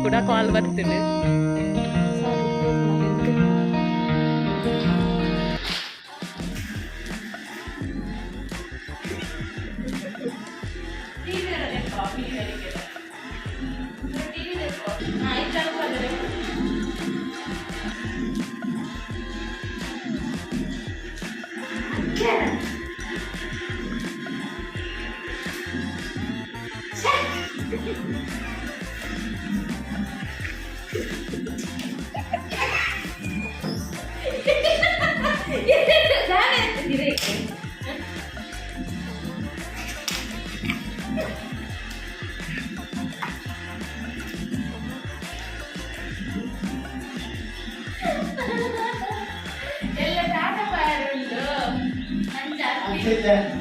ಕೂಡ ಕಾಲ್ ಬರ್ತೀನಿ.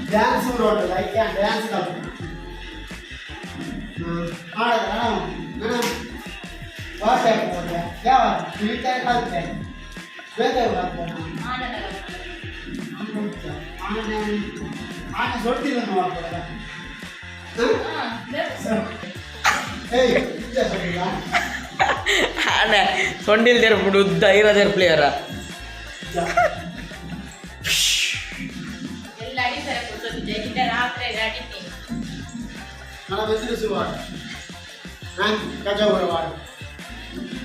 Dance dance ಆನೆ ಸೊಂಡಿಲ್ದೇರು ಬಿಡು ಉದ್ದ ಇರೋದೇರು ಪ್ಲೇಯರ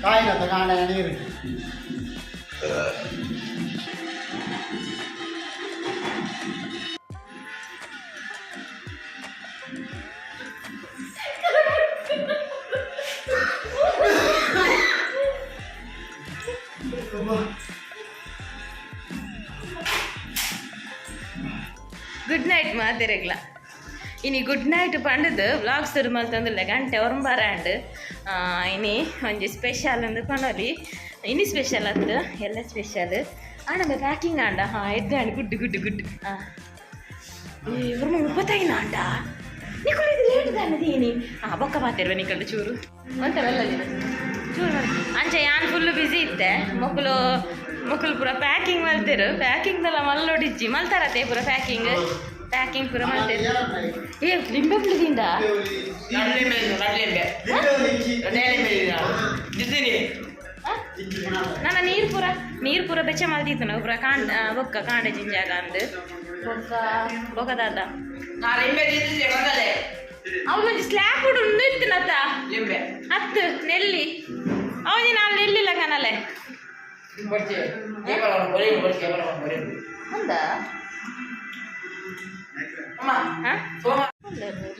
ಕಾಯಿನ ಕಾಣ ನೀರು ಗುಡ್ ನೈಟ್ ಮಾತಿರಗ್ಲ ಇನಿ ಗುಡ್ ನೈಟ್ ಪಂಡದು ವ್ಲಾಗ್ಸ್ ಮಲ್ತಂದಿಲ್ಲ ಗಂಟೆ ಒರಂಬಾರಾಂಡ್ ಇನಿ ಒಂಜಿ ಸ್ಪೆಷಲ್ ಅಂದು ಪನೊಲಿ ಇನಿ ಸ್ಪೆಷಲ್ ಅತ್ತು ಎಲ್ಲ ಸ್ಪೆಷಲ್ ಆಂಡ ಪ್ಯಾಕಿಂಗ್ ಆಂಡ ಎದ್ದಾಂಡ್ ಗುಡ್ಡು ಗುಡ್ಡು ಗುಡ್ಡು ಇವ್ರ ಮುಪ್ಪತ್ತೈನ ಆಂಡ ನಿಕುಲು ಇದು ಲೇಟ್ ದಾನದೀನಿ ಬೊಕ್ಕ ಮಾತಿರುವ ನಿಕಲ್ಡು ಚೂರು ಅಂತವೆಲ್ಲ ಚೂರು ಅಂಚೆ ಯಾನ್ ಫುಲ್ಲು ಬ್ಯುಸಿ ಇತ್ತೆ ಮಕ್ಕಳು ಪೂರ ಪ್ಯಾಕಿಂಗ್ ಮಲ್ತಿರು ಪ್ಯಾಕಿಂಗ್ದೆಲ್ಲ ಮಲ್ಲೊಡಿಜ್ಜಿ ಮಲ್ತಾರತ್ತೆ ಪೂರ ಪ್ಯಾಕಿಂಗ್ ಪೂರ ಮಲ್ತಿರು ಏ ಲಿಂಬೆ ಬಿಳಿದಿಂದ ನನ್ನ ನೀರು ಪೂರ ಬೆಚ್ಚ ಮಲ್ತಿತ್ತು ನಾವು ಪೂರ ಬೊಕ್ಕ ಕಾಂಡೆ ಜಿಂಜಾಗ ಅಂದು ಬೊಕ್ಕದಾದ ಅವನೊಂದು ಸ್ಲ್ಯಾಬ್ ಕೂಡ ಉಂಡು ಇತ್ತಿನತ್ತ ಹತ್ತು ನೆಲ್ಲಿ ಅವನಿ ನಾನು ನೆಲ್ಲಿಲ್ಲ ಕನಲೆ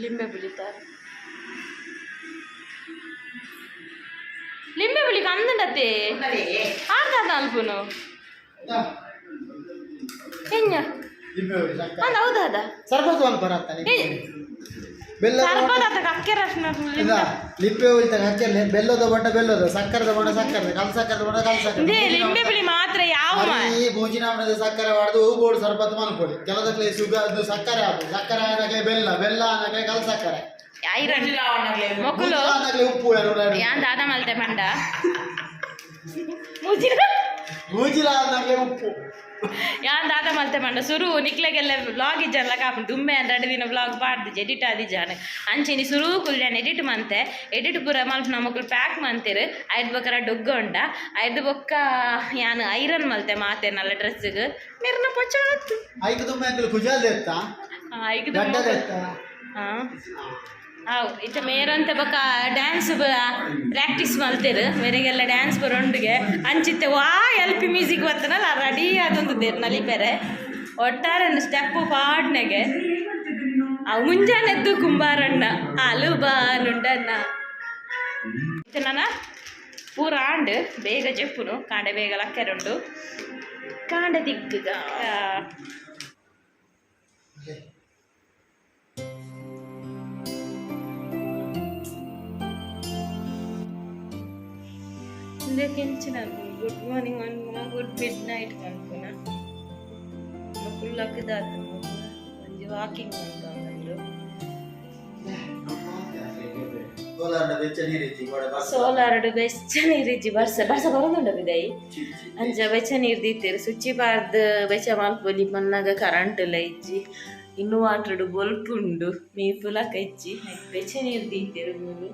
ಲಿಂಬೆ ಬೆಳಿತಾರೆ ಲಿಂಬೆ ಬೆಳಿಕ ಅಂದಡತ್ತೆ ಆಡ್ದಾದ ಅಲ್ಪುನು ಹೆಂಗ ಅಂದ ಹೌದಾದ ಲಿಂಬೆ ಉಳಿತ ಅಕ್ಕೆಲ್ಲ ಬೆಲ್ಲದ ಬೊಂಡ ಬೆಲ್ಲದ ಸಕ್ಕರದ ಬೊಂಡ ಸಕ್ಕರೆ ಕಲ್ಸಕ್ಕರದ ಬೊಂಡ ಕಲ್ಸಕ್ಕರೆ ಲಿಂಬೆ ಬೆಳಿ ಮಾತ್ರ ಯಾವ ಈ ಭೋಜಿನಾಮಣದ ಸಕ್ಕರೆ ಹೊಡೆದು ಹೂಗೋಡು ಸರ್ಬತ್ ಮಾಡ್ಕೊಳ್ಳಿ ಕೆಲದಕ್ಕೆ ಅದು ಸಕ್ಕರೆ ಹಾಕು ಸಕ್ಕರೆ ಅನ್ನಕ್ಕೆ ಬೆಲ್ಲ ಅನ್ನಕ್ಕೆ ಕಲ್ಸಕ್ಕರೆ ಮೊಕ್ಕಲು ಉಪ್ಪು ಯಾನ್ ದಾದ ಮಲ್ತೆ ಪಂಡ ಮೂಜಿಲ ಅನ್ನಕ್ಕೆ ಉಪ್ಪು ಯಾನ್ ದಾದ ಮಲ್ತೆ ಪಂಡ ಸುರು ನಿಕ್ಲೆಗೆಲ್ಲ ವ್ಲಾಗ್ ಇಜ್ಜಲ್ಲ ಕಾಪು ದುಮ್ಮೆ ಎರಡು ದಿನ ವ್ಲಾಗ್ ಪಾಡ್ದಿಜ್ ಎಡಿಟ್ ಆದಿಜಾನೆ ಅಂಚಿನಿ ಸುರು ಕುಲ್ಯಾನ್ ಎಡಿಟ್ ಮಂತೆ ಎಡಿಟ್ ಪೂರ ಮಲ್ಪ ನಮ್ಮಕ್ಕಳು ಪ್ಯಾಕ್ ಮಂತಿರು ಐದು ಬೊಕ್ಕರ ಡೊಗ್ಗ ಉಂಡ ಐದು ಬೊಕ್ಕ ಯಾನ್ ಐರನ್ ಮಲ್ತೆ ಮಾತೆ ನಲ್ಲ ಡ್ರೆಸ್ಸಿಗೆ ನಿರ್ನ ಪೊಚ್ಚ ಐದು ದುಮ್ಮೆ ಅಂಕಲ್ ಕುಜಾಲ್ ದೇತ್ತ ಐದು ಗಡ್ಡ ದೇತ್ತ ಹೌದು ಇತ್ತ ಮೇರಂತೆ ಬೊಕ್ಕ ಡ್ಯಾನ್ಸ್ ಪ್ರಾಕ್ಟೀಸ್ ಮಲ್ತೇರು ಮೇರೆಗೆಲ್ಲ ಡ್ಯಾನ್ಸ್ ಬರೋಂಡಿಗೆ ಅಂಚಿತ್ತೆ ವಾ ಎಲ್ಪಿ ಮ್ಯೂಸಿಕ್ ಬರ್ತನಲ್ಲ ರೆಡಿ ಅದೊಂದು ದೇರ್ ನಲಿಪೆರೆ ಒಟ್ಟಾರೆ ಸ್ಟೆಪ್ಪು ಪಾಡ್ನೆಗೆ ಅವು ಮುಂಜಾನೆದ್ದು ಕುಂಬಾರಣ್ಣ ಅಲುಬಾ ನುಂಡಣ್ಣ ನನ್ನ ಪೂರ ಆಂಡ್ ಬೇಗ ಜಪ್ಪುನು ಕಾಂಡೆ ಬೇಗ ಲಕ್ಕೆರುಂಡು ಕಾಂಡೆ ದಿಗ್ಗ ಕೆಂಚಿನ ಗುಡ್ ಮಾರ್ನಿಂಗ್ ಅನ್ಪುನ ಗುಡ್ ಮಿಡ್ ನೈಟ್ ಅನ್ಪುನ ಫುಲ್ ಹಾಕಿದಾತು ಒಂಜಿ ವಾಕಿಂಗ್ ಅನ್ಕೊಂಡು ಸೋಲಾರ್ಡು ಬೆಚ್ಚ ನೀರಿಜ್ಜಿ ಬರ್ಸ ಬರೋದುಂಡ ಬಿದಾಯಿ ಅಂಚ ಬೆಚ್ಚ ನೀರು ದೀತಿರು ಸುಚ್ಚಿ ಪಾರ್ದು ಬೆಚ್ಚ ಮಲ್ಪೊಲಿ ಮನ್ನಾಗ ಕರೆಂಟ್ ಎಲ್ಲ ಇಜ್ಜಿ ಇನ್ವರ್ಟರ್ಡು ಬಲ್ಪ್ ಉಂಡು ನೀರು ಪುಲಕ ಇಜ್ಜಿ ಬೆಚ್ಚ ನೀರು ದೀತಿರು ಮೂರು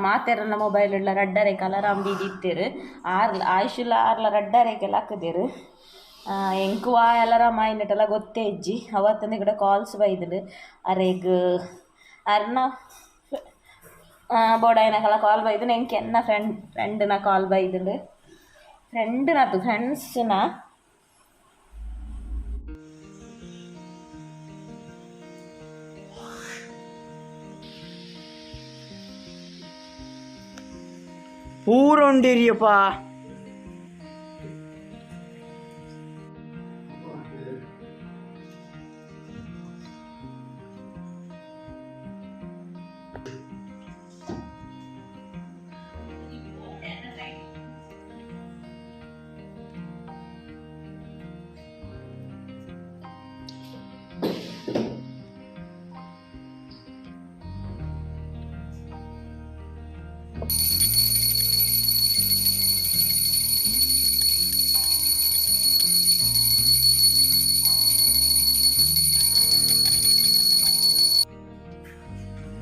ಮಾತೆರಲ್ಲ ಮೊಬೈಲ್ ಉಳ್ಳ ರಡ್ಡರೆ ಕಲರ್ ಅಂಬಿದು ಇತ್ತೀರು ಆಯುಷುಲ್ಲ ಆರ್ಲ ರಡ್ಡರೆಗೆಲ್ಲ ಹಾಕಿದೇರು ಎಂಕುವ ಅಲಾರಾಮ್ ಆಯ್ನಟೆಲ್ಲ ಗೊತ್ತೇ ಇಜ್ಜಿ ಅವತ್ತಂದು ಕೂಡ ಕಾಲ್ಸ್ ಬೈದಳು ಅರೆಗ್ ಅರ್ನ ಬೋಡಾಯಿನಕಲ್ಲ ಕಾಲ್ ಬೈದನು ಎಂಕೆ ಎನ್ನ ಫ್ರೆಂಡ್ನ ಕಾಲ್ ಬೈದಳು ಫ್ರೆಂಡ್ನದು ಫ್ರೆಂಡ್ಸ್ನ ಪೂರ ಉಂಡಿರಿಯಪ್ಪ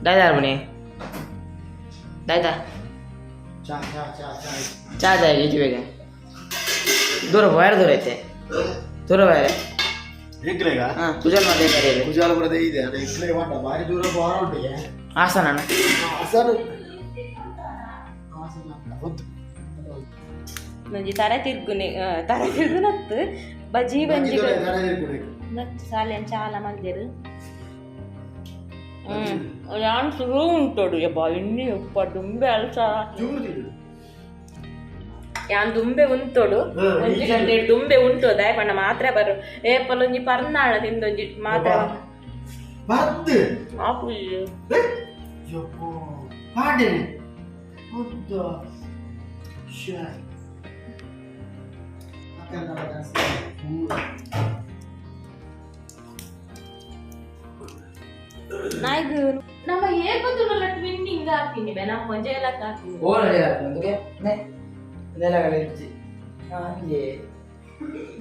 दादा बने दादा चा जाए ये चुके दूर बाहर दूर रहते दूर बाहर ಇಕ್ಲೆಗ ಕುಜಾಲ್ ಮತ್ತೆ ಕರೆಯಲ್ಲ ಕುಜಾಲಪುರದ ಇದೆ ಅದು ಇಕ್ಲೆಗ ಮಾಡ ಬಾರಿ ದೂರ ಬಾರ ಉಂಟು ಹಾಸನ ಹಾಸನ ಹೌದು ನಂಜಿ ತರ ತಿರ್ಗುನತ್ತು ಬಜ್ಜಿ ಬಂಜಿ ಸಾಲಿಯನ್ ಚಾಲ ಮಲ್ದೇರು ಯಾನ್ ಶುರು ಉಂಟೋಡು ಯಬ್ಬ ಇನ್ನಿ ಉಪ್ಪ ದುಂಬೆ ಅಲ್ಸ ಯಾನ್ ದುಂಬೆ ಉಂಟೋಡು ಒಂಜಿ ಗಂಟೆ ದುಂಬೆ ಉಂಟೋದ ಪಂಡ ಮಾತ್ರ ಬರು ಏಪಲೊಂಜಿ ಪರ್ನಾಳ ತಿಂದೊಂಜಿ ಮಾತ್ರ ಬರ್ದು ಆಪು ಯಪ್ಪೋ ಪಾಡೇನೆ ಹೌದು ಶೇ ನಾಯ್ದು ನಮ್ಮ ಏಪತ್ತುಲ್ಲ ಟ್ವಿನ್ನಿಂಗ್ ಹಾಕಿನಿ ಬೆ ನಮ್ಮ ಮಂಜೆಲಕ್ಕ ಹಾಕಿನಿ ಓಲೇ ಹಾಕುಂದುಗೆ ನೆ ನೆಲಗಳಿಚ್ಚಿ ಹಾಗೆ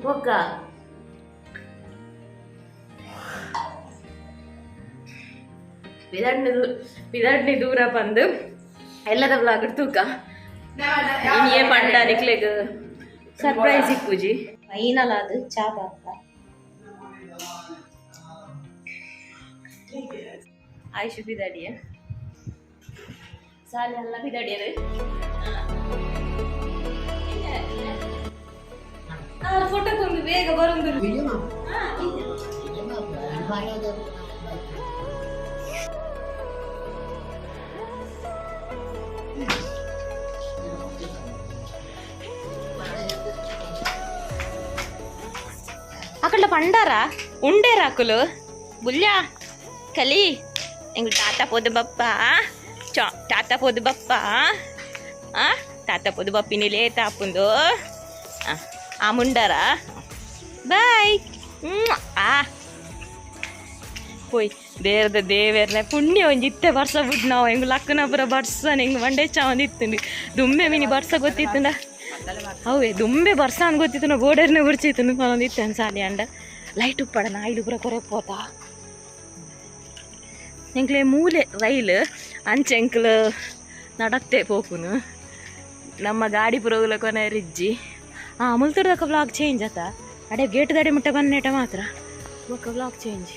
ಬೊಕ್ಕ ಪಿದಡ್ನಿ ದೂರ ಬಂದು ಎಲ್ಲದ ಬ್ಲಾಗ್ ತೂಕ ಏ ಪಂಡ ನಿಕ್ಲೆಗ್ ಸರ್ಪ್ರೈಸ್ ಇಪ್ಪುಜಿ ಫೈನಲ್ ಅದು ಚಾ ಬಾತ ಆಯುಷ್ ಪಿದಡಿಯ ಸಾಲಿ ಎಲ್ಲ ಪಿದಡಿಯರು ಫೋಟೋಕ್ಕೊಂದು ಬೇಗ ಬರೊಂದು అక్కడ పండారా ఉండే రాకులు బుల్యా కలి ఎంగు తాత పొద్దు బప్ప తాత పొద్దు బప్ప తాత పొద్దు బప్పిని లే తాపుందో ఆ ముండారా బాయ్ పోయి ದೇವರನೆ ಪುಣ್ಯ ಒಂಜಿ ಇತ್ತೆ ಬರ್ಸ ಬಿಟ್ಟು ನಾವು ಹೆಂಗೆ ಲಕ್ಕನ ಪುರ ಬರ್ಸ ಹೆಂಗೆ ಮಂಡೆ ಚಾ ಒಂದಿತ್ತು ದುಂಬೆ ಮಿನಿ ಬರ್ಸ ಗೊತ್ತಿತ್ತಂಡ ಅವೇ ದುಂಬೆ ಬರ್ಸ ಅಂತ ಗೊತ್ತಿತ್ತು ನಾವು ಗೋಡರ್ನೆ ಬಿಡ್ಸಿತ್ತು ಒಂದಿತ್ತು ಸಾಲಿ ಅಂಡ ಲೈಟ್ ಉಪ್ಪಡ ನಾಯಿಡು ಪುರ ಕೊರಪೋತ ಎಂಕ್ಲೆ ಮೂಲೆ ರೈಲ್ ಅಂಚೆ ಎಂಕ್ಲು ನಡತ್ತೆ ಪೋಪುನು ನಮ್ಮ ಗಾಡಿ ಪುರಗುಲ ಕೊನೆ ರಿಜ್ಜಿ ಮುಲ್ತುಡ್ದಕ್ಕ ಬ್ಲಾಗ್ ಚೇಂಜ್ ಆತ ಅಡೆ ಗೇಟ್ ದಾಡಿ ಮುಟ್ಟ ಬನ್ನೇಟ ಮಾತ್ರ ಬೊಕ್ಕ ಬ್ಲಾಗ್ ಚೇಂಜ್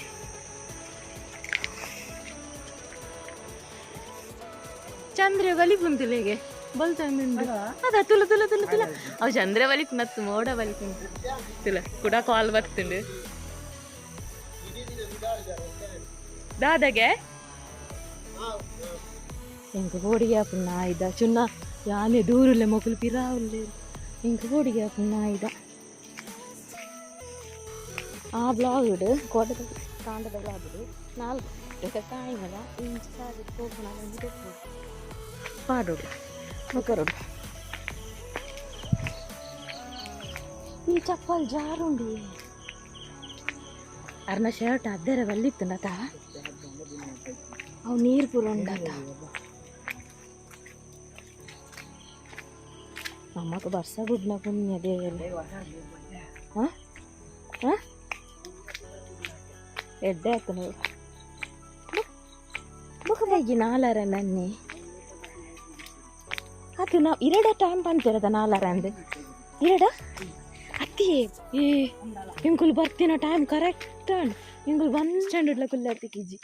ಚಂದ್ರ ಬಲಿಪುಂತುಲೆಗೆ ಬಲ್ತಂದು ಅದ ತುಲ ತುಲ ತುಲ ತುಲ ಅವು ಚಂದ್ರ ಬಲಿಪು ನತ್ತು ಮೋಡ ಬಲಿಪುಂಟು ತುಲ ಕೂಡ ಕಾಲ್ ಬರ್ತುಂಡು ದಾದಾಗೆ ಎಂಕ ಬೋಡಿಗೆ ಪುಣ್ಣ ಆಯ್ದ ಚುನ್ನ ಯಾನೆ ದೂರಲ್ಲೇ ಮೊಗಲು ಪಿರಾವಲ್ಲೇ ಎಂಕ ಬೋಡಿಗೆ ಪುಣ್ಣ ಆಯ್ದ ಆ ಬ್ಲಾಗ್ ಕೋಟದ ಕಾಂಡದ ಬ್ಲಾಗ್ 4 ಕಾಯಿಮಲ ಇಂಚು ಸಾರಿ ಹೋಗೋಣ ಪಾಡೋಡು ಮಕರೋಡು ಈ ಚಪ್ಪಲ್ ಜಾರುಂಡಿ ಅರ್ನ ಶರ್ಟ್ ಅದ್ದೆರ ಬಲ್ಲಿತ್ತಂಡತ ಅವು ನೀರು ಪೂರ ಉಂಡತ ಅಮ್ಮಕ್ಕೆ ಬರ್ಸ ಗುಡ್ನ ಪುಣ್ಯ ದೇವರೇ ಹಾಂ ಹಾಂ ಎಡ್ಡೆ ಆಯ್ತು ನೋಡಿ ಬುಕ್ಕಾಗಿ ನಾಲಾರ ನನ್ನೆ ಅದು ನಾವು ಇರಡ ಟೈಮ್ ಬಂತಿರದ ನಾಲಾರ ಅಂದು ಇರಡ ಅತ್ತಿ ಏ ಇಂಕುಲ್ ಬರ್ತೀನ ಟೈಮ್ ಕರೆಕ್ಟ್ ಇಂಕುಲ್ 1 ಸ್ಟ್ಯಾಂಡರ್ಡ್ಲ ಕುಲ್ಲ ಅತ್ತಿ ಕಿಜಿ